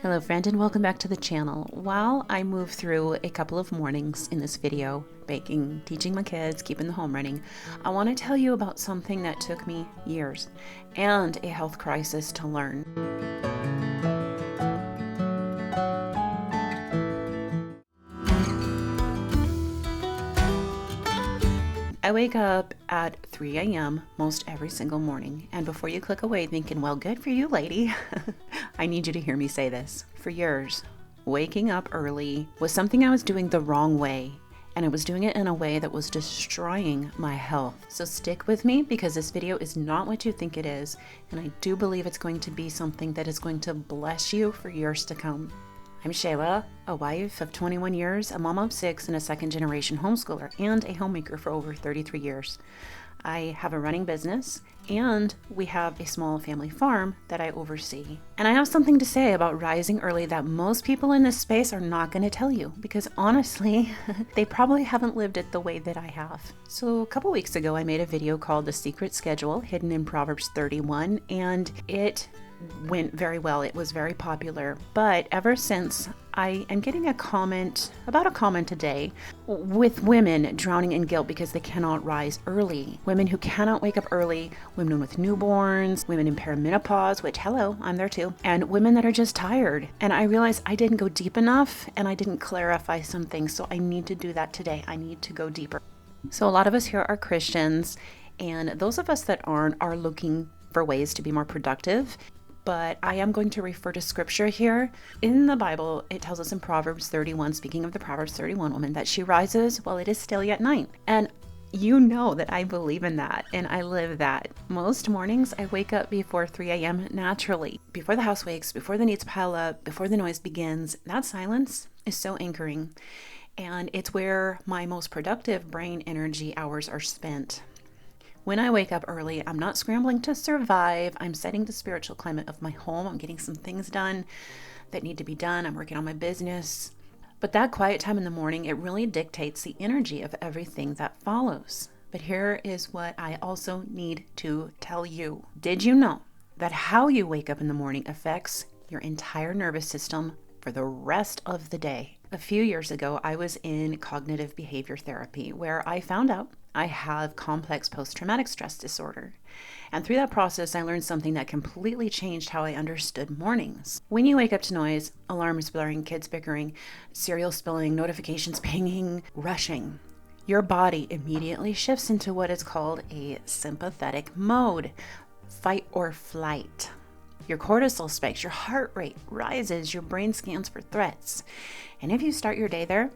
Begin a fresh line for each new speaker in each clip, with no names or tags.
Hello friend, and welcome back to the channel. While I move through a couple of mornings in this video, baking, teaching my kids, keeping the home running, I want to tell you about something that took me years and a health crisis to learn. I wake up at 3 a.m. most every single morning, and before you click away thinking, well, good for you, lady, I need you to hear me say this. For years, waking up early was something I was doing the wrong way, and I was doing it in a way that was destroying my health. So stick with me, because this video is not what you think it is, and I do believe it's going to be something that is going to bless you for years to come. I'm Shayla, a wife of 21 years, a mom of 6, and a second-generation homeschooler, and a homemaker for over 33 years. I have a running business, and we have a small family farm that I oversee. And I have something to say about rising early that most people in this space are not going to tell you, because honestly, they probably haven't lived it the way that I have. So a couple weeks ago, I made a video called The Secret Schedule, hidden in Proverbs 31, and it went very well. It was very popular. But ever since, I am getting about a comment a day with women drowning in guilt because they cannot rise early. Women who cannot wake up early, women with newborns, women in perimenopause, which, hello, I'm there too, and women that are just tired. And I realized I didn't go deep enough and I didn't clarify some things. So I need to do that today. I need to go deeper. So a lot of us here are Christians, and those of us that aren't are looking for ways to be more productive. But I am going to refer to scripture here. In the Bible, it tells us in Proverbs 31, speaking of the Proverbs 31 woman, that she rises while it is still yet night. And you know that I believe in that, and I live that. Most mornings, I wake up before 3 a.m. naturally. Before the house wakes, before the needs pile up, before the noise begins, that silence is so anchoring. And it's where my most productive brain energy hours are spent. When I wake up early, I'm not scrambling to survive. I'm setting the spiritual climate of my home. I'm getting some things done that need to be done. I'm working on my business. But that quiet time in the morning, it really dictates the energy of everything that follows. But here is what I also need to tell you. Did you know that how you wake up in the morning affects your entire nervous system for the rest of the day? A few years ago, I was in cognitive behavior therapy, where I found out I have complex post-traumatic stress disorder. And through that process, I learned something that completely changed how I understood mornings. When you wake up to noise, alarms blaring, kids bickering, cereal spilling, notifications pinging, rushing, your body immediately shifts into what is called a sympathetic mode, fight or flight. Your cortisol spikes, your heart rate rises, your brain scans for threats. And if you start your day there,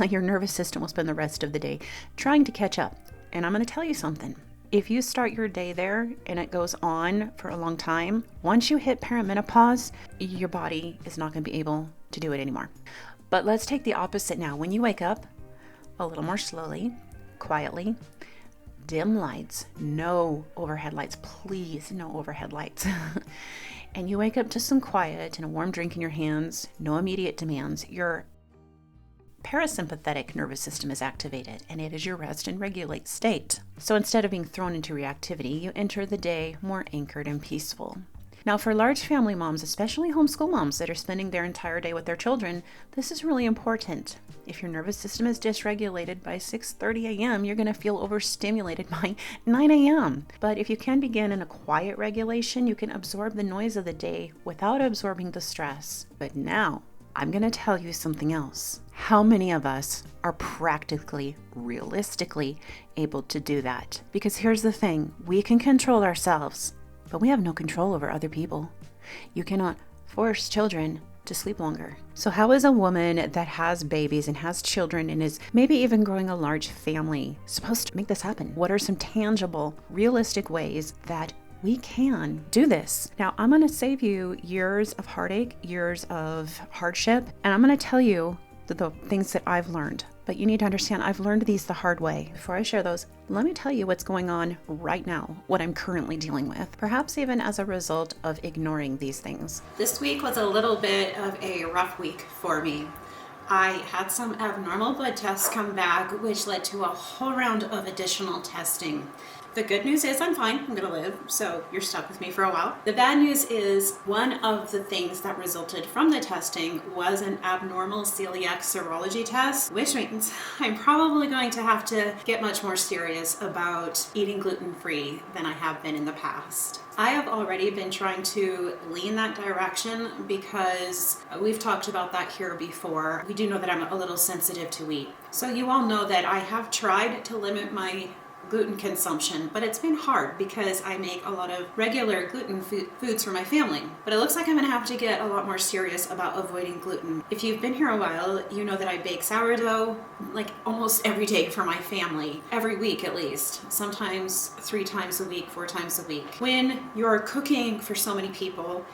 your nervous system will spend the rest of the day trying to catch up. And I'm going to tell you something. If you start your day there and it goes on for a long time, once you hit perimenopause, your body is not going to be able to do it anymore. But let's take the opposite now. When you wake up a little more slowly, quietly, dim lights, no overhead lights, please, no overhead lights. And you wake up to some quiet and a warm drink in your hands, no immediate demands, your parasympathetic nervous system is activated, and it is your rest and regulate state. So instead of being thrown into reactivity, you enter the day more anchored and peaceful. Now, for large family moms, especially homeschool moms that are spending their entire day with their children, this is really important. If your nervous system is dysregulated by 6:30 a.m., you're going to feel overstimulated by 9 a.m. But if you can begin in a quiet regulation, you can absorb the noise of the day without absorbing the stress. But now, I'm going to tell you something else. How many of us are practically, realistically able to do that? Because here's the thing, we can control ourselves, but we have no control over other people. You cannot force children to sleep longer. So how is a woman that has babies and has children and is maybe even growing a large family supposed to make this happen? What are some tangible, realistic ways that we can do this? Now, I'm going to save you years of heartache, years of hardship, and I'm going to tell you the things that I've learned. But you need to understand, I've learned these the hard way. Before I share those, let me tell you what's going on right now, what I'm currently dealing with, perhaps even as a result of ignoring these things. This week was a little bit of a rough week for me. I had some abnormal blood tests come back, which led to a whole round of additional testing. The good news is I'm fine, I'm gonna live, so you're stuck with me for a while. The bad news is one of the things that resulted from the testing was an abnormal celiac serology test, which means I'm probably going to have to get much more serious about eating gluten-free than I have been in the past. I have already been trying to lean that direction because we've talked about that here before. We do know that I'm a little sensitive to wheat. So you all know that I have tried to limit my gluten consumption, but it's been hard because I make a lot of regular gluten foods for my family. But it looks like I'm gonna have to get a lot more serious about avoiding gluten. If you've been here a while, you know that I bake sourdough like almost every day for my family, every week at least, sometimes 3 times a week, 4 times a week. When you're cooking for so many people,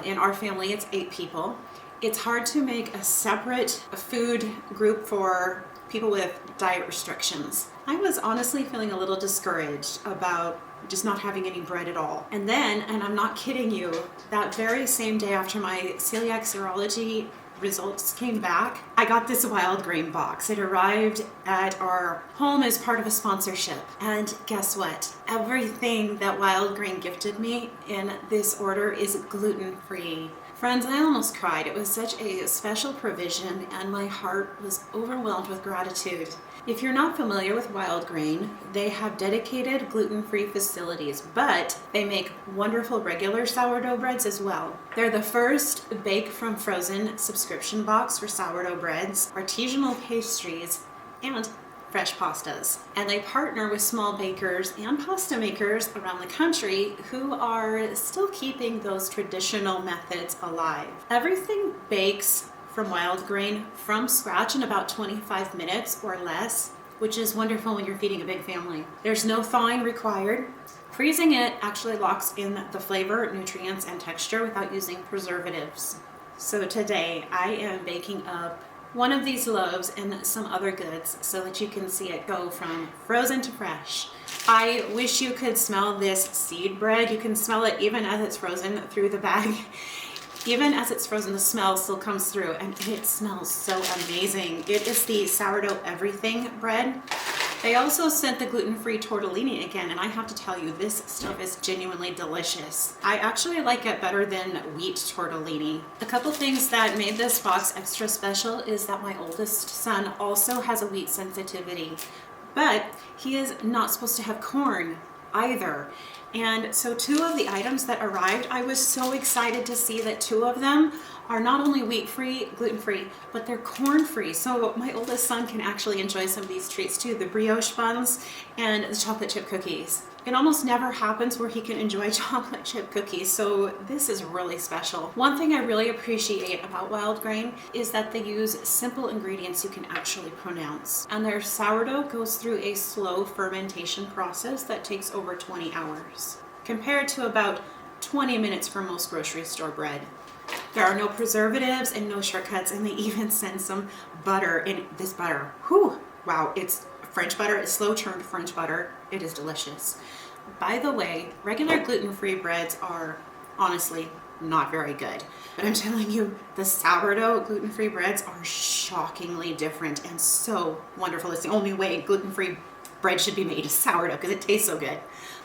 in our family it's 8 people, it's hard to make a separate food group for people with diet restrictions. I was honestly feeling a little discouraged about just not having any bread at all. And then, and I'm not kidding you, that very same day after my celiac serology results came back, I got this wild grain box. It arrived at our home as part of a sponsorship. And guess what? Everything that Wild Grain gifted me in this order is gluten-free. Friends, I almost cried. It was such a special provision and my heart was overwhelmed with gratitude. If you're not familiar with Wild Grain, they have dedicated gluten-free facilities, but they make wonderful regular sourdough breads as well. They're the first bake from frozen subscription box for sourdough breads, artisanal pastries, and fresh pastas. And they partner with small bakers and pasta makers around the country who are still keeping those traditional methods alive. Everything bakes from Wild Grain from scratch in about 25 minutes or less, which is wonderful when you're feeding a big family. There's no thawing required. Freezing it actually locks in the flavor, nutrients, and texture without using preservatives. So today I am baking up one of these loaves and some other goods so that you can see it go from frozen to fresh. I wish you could smell this seed bread. You can smell it even as it's frozen through the bag. Even as it's frozen, the smell still comes through and it smells so amazing. It is the sourdough everything bread. They also sent the gluten-free tortellini again, and I have to tell you, this stuff is genuinely delicious. I actually like it better than wheat tortellini. A couple things that made this box extra special is that my oldest son also has a wheat sensitivity, but he is not supposed to have corn either. And so 2 of the items that arrived, I was so excited to see that 2 of them are not only wheat-free, gluten-free, but they're corn-free. So my oldest son can actually enjoy some of these treats too, the brioche buns and the chocolate chip cookies. It almost never happens where he can enjoy chocolate chip cookies, so this is really special. One thing I really appreciate about Wild Grain is that they use simple ingredients you can actually pronounce. And their sourdough goes through a slow fermentation process that takes over 20 hours, compared to about 20 minutes for most grocery store bread. There are no preservatives and no shortcuts, and they even send some butter in this butter. Whew, wow, it's French butter, it's slow churned French butter. It is delicious. By the way, regular gluten-free breads are honestly not very good. But I'm telling you, the sourdough gluten-free breads are shockingly different and so wonderful. It's the only way gluten-free bread should be made is sourdough because it tastes so good.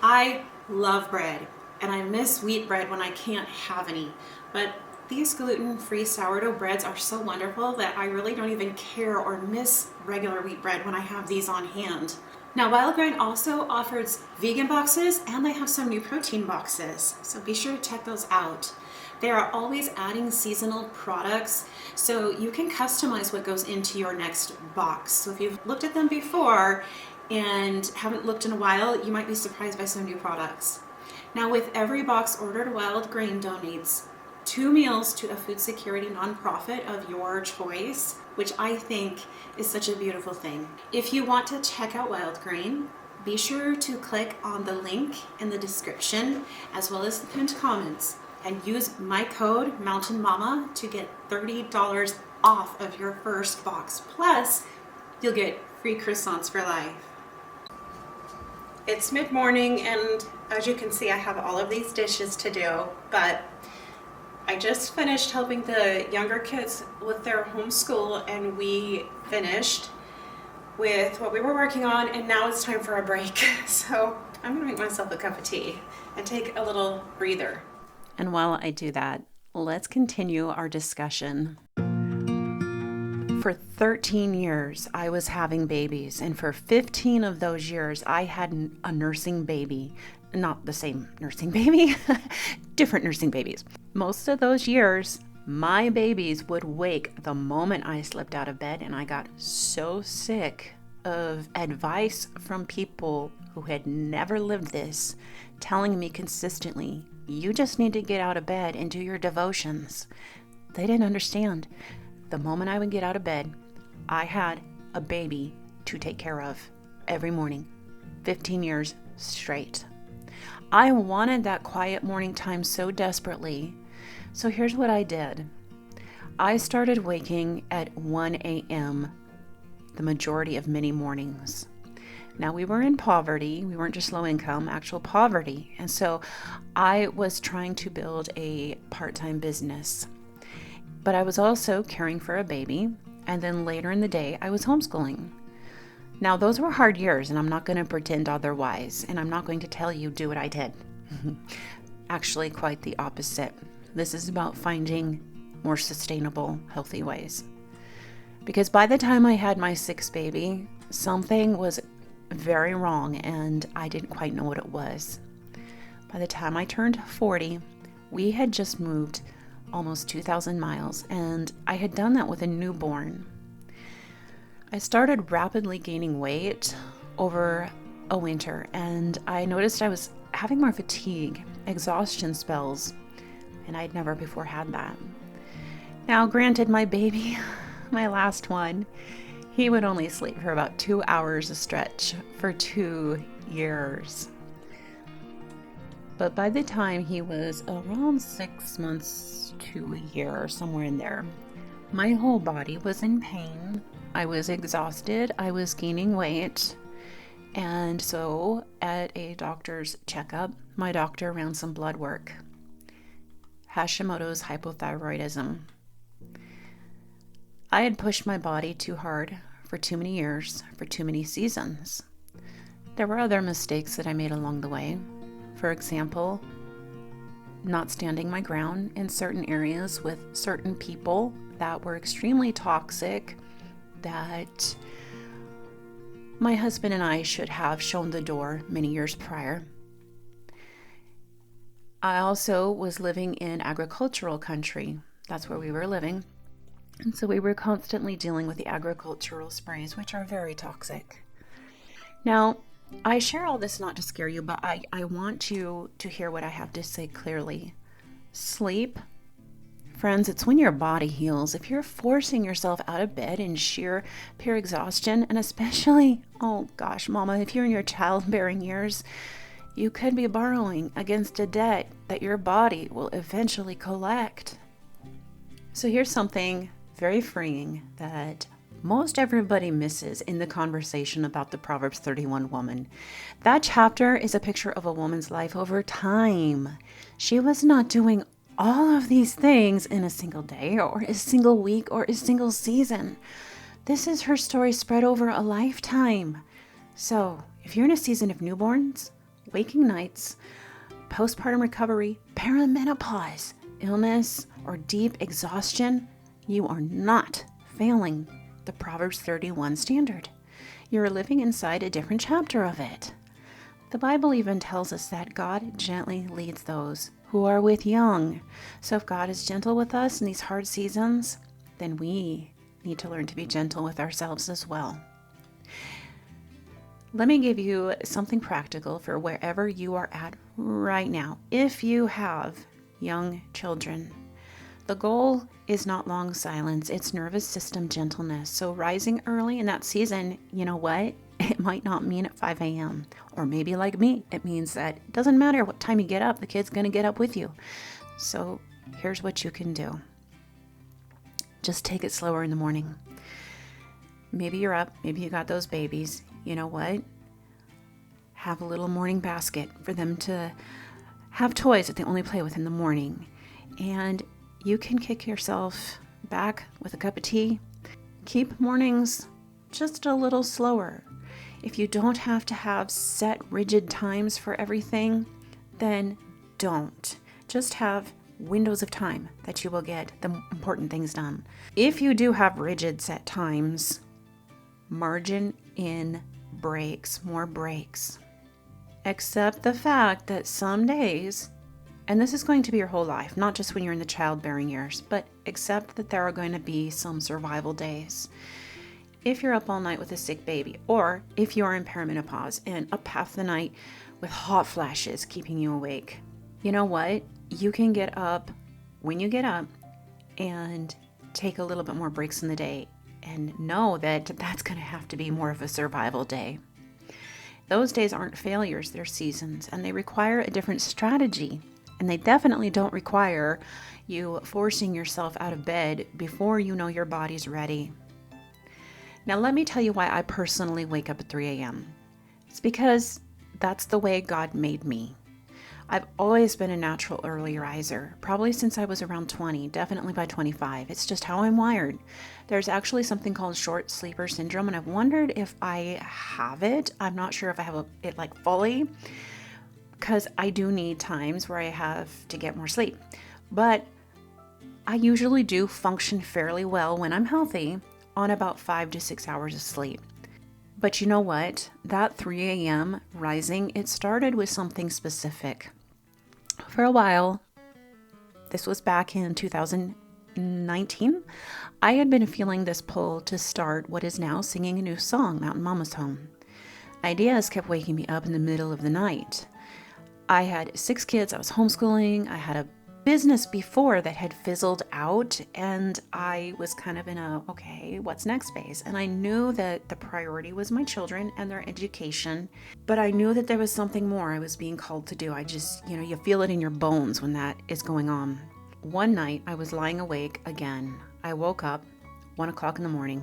I love bread and I miss wheat bread when I can't have any. But these gluten-free sourdough breads are so wonderful that I really don't even care or miss regular wheat bread when I have these on hand. Now, Wild Grain also offers vegan boxes and they have some new protein boxes, so be sure to check those out. They are always adding seasonal products, so you can customize what goes into your next box. So if you've looked at them before and haven't looked in a while, you might be surprised by some new products. Now, with every box ordered, Wild Grain donates 2 meals to a food security nonprofit of your choice, which I think is such a beautiful thing. If you want to check out Wild Grain, be sure to click on the link in the description as well as the pinned comments and use my code Mountain Mama to get $30 off of your first box. Plus, you'll get free croissants for life. It's mid-morning and as you can see, I have all of these dishes to do, but I just finished helping the younger kids with their homeschool and we finished with what we were working on and now it's time for a break. So I'm gonna make myself a cup of tea and take a little breather. And while I do that, let's continue our discussion. For 13 years, I was having babies, and for 15 of those years, I had a nursing baby. Not the same nursing baby, different nursing babies. Most of those years, my babies would wake the moment I slipped out of bed, and I got so sick of advice from people who had never lived this, telling me consistently, you just need to get out of bed and do your devotions. They didn't understand. The moment I would get out of bed, I had a baby to take care of every morning, 15 years straight. I wanted that quiet morning time so desperately. So here's what I did. I started waking at 1 a.m. the majority of many mornings. Now, we were in poverty. We weren't just low income, actual poverty. And so I was trying to build a part-time business. But I was also caring for a baby. And then later in the day, I was homeschooling. Now, those were hard years, and I'm not going to pretend otherwise. And I'm not going to tell you, do what I did. Actually, quite the opposite. This is about finding more sustainable, healthy ways. Because by the time I had my sixth baby, something was very wrong, and I didn't quite know what it was. By the time I turned 40, we had just moved almost 2,000 miles, and I had done that with a newborn. I started rapidly gaining weight over a winter, and I noticed I was having more fatigue, exhaustion spells, and I'd never before had that. Now, granted, my baby, my last one, he would only sleep for about 2 hours a stretch for 2 years. But by the time he was around 6 months to a year, or somewhere in there, my whole body was in pain. I was exhausted. I was gaining weight. And so at a doctor's checkup, my doctor ran some blood work. Hashimoto's hypothyroidism. I had pushed my body too hard for too many years, for too many seasons. There were other mistakes that I made along the way. For example, not standing my ground in certain areas with certain people that were extremely toxic, that my husband and I should have shown the door many years prior. I also was living in agricultural country. That's where we were living. And so we were constantly dealing with the agricultural sprays, which are very toxic. Now, I share all this not to scare you, but I want you to hear what I have to say clearly. Sleep, friends, it's when your body heals. If you're forcing yourself out of bed in sheer pure exhaustion, and especially, oh gosh, mama, if you're in your childbearing years, you could be borrowing against a debt that your body will eventually collect. So here's something very freeing that most everybody misses in the conversation about the Proverbs 31 woman. That chapter is a picture of a woman's life over time. She was not doing all of these things in a single day or a single week or a single season. This is her story spread over a lifetime. So if you're in a season of newborns, waking nights, postpartum recovery, perimenopause, illness, or deep exhaustion, you are not failing the Proverbs 31 standard. You're living inside a different chapter of it. The Bible even tells us that God gently leads those who are with young. So if God is gentle with us in these hard seasons, then we need to learn to be gentle with ourselves as well. Let me give you something practical for wherever you are at right now. If you have young children, the goal is not long silence, it's nervous system gentleness. So rising early in that season, you know what? It might not mean at 5 a.m. Or maybe like me, it means that it doesn't matter what time you get up, the kid's going to get up with you. So here's what you can do. Just take it slower in the morning. Maybe you're up, maybe you got those babies. You know what? Have a little morning basket for them to have toys that they only play with in the morning. And you can kick yourself back with a cup of tea. Keep mornings just a little slower. If you don't have to have set rigid times for everything, then don't. Just have windows of time that you will get the important things done. If you do have rigid set times, margin in breaks, more breaks. Accept the fact that some days, and this is going to be your whole life, not just when you're in the childbearing years, but accept that there are going to be some survival days. If you're up all night with a sick baby, or if you're in perimenopause and up half the night with hot flashes keeping you awake, you know what? You can get up when you get up and take a little bit more breaks in the day and know that that's going to have to be more of a survival day. Those days aren't failures, they're seasons, and they require a different strategy. And they definitely don't require you forcing yourself out of bed before you know your body's ready. Now, let me tell you why I personally wake up at 3 a.m. It's because that's the way God made me. I've always been a natural early riser, probably since I was around 20, definitely by 25. It's just how I'm wired. There's actually something called short sleeper syndrome, and I've wondered if I have it. I'm not sure if I have it like fully, because I do need times where I have to get more sleep. But I usually do function fairly well when I'm healthy on about 5 to 6 hours of sleep. But you know what? That 3 a.m. rising, it started with something specific. For a while, this was back in 2019, I had been feeling this pull to start what is now singing a new song, Mountain Mama's Home. Ideas kept waking me up in the middle of the night. I had 6 kids, I was homeschooling, I had a business before that had fizzled out, and I was kind of in a, okay, what's next phase? And I knew that the priority was my children and their education, but I knew that there was something more I was being called to do. I just, you feel it in your bones when that is going on. One night I was lying awake again. I woke up 1 o'clock in the morning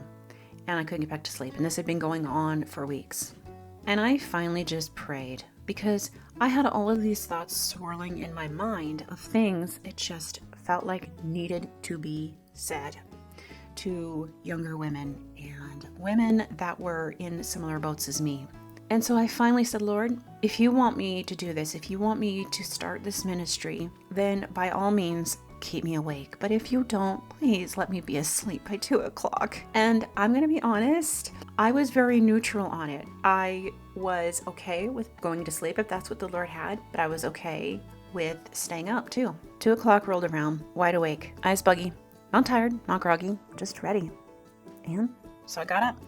and I couldn't get back to sleep. And this had been going on for weeks. And I finally just prayed, because I had all of these thoughts swirling in my mind of things it just felt like needed to be said to younger women and women that were in similar boats as me. And so I finally said, Lord, if you want me to do this, if you want me to start this ministry, then by all means, keep me awake. But if you don't, please let me be asleep by 2 o'clock. And I'm going to be honest, I was very neutral on it. I was okay with going to sleep if that's what the Lord had, but I was okay with staying up too. 2 o'clock rolled around, wide awake, eyes buggy, not tired, not groggy, just ready. And so I got up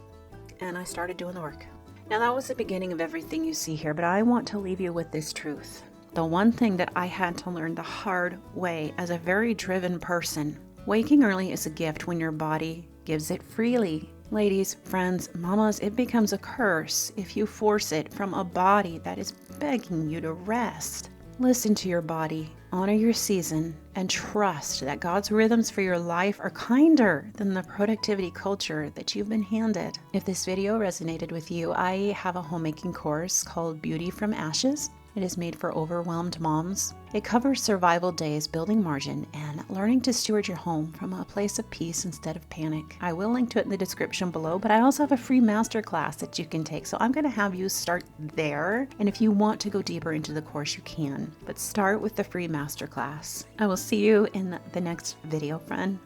and I started doing the work. Now that was the beginning of everything you see here, but I want to leave you with this truth. The one thing that I had to learn the hard way as a very driven person. Waking early is a gift when your body gives it freely. Ladies, friends, mamas, it becomes a curse if you force it from a body that is begging you to rest. Listen to your body, honor your season, and trust that God's rhythms for your life are kinder than the productivity culture that you've been handed. If this video resonated with you, I have a homemaking course called Beauty from Ashes. It is made for overwhelmed moms. It covers survival days, building margin, and learning to steward your home from a place of peace instead of panic. I will link to it in the description below, but I also have a free masterclass that you can take. So I'm going to have you start there. And if you want to go deeper into the course, you can. But start with the free masterclass. I will see you in the next video, friend.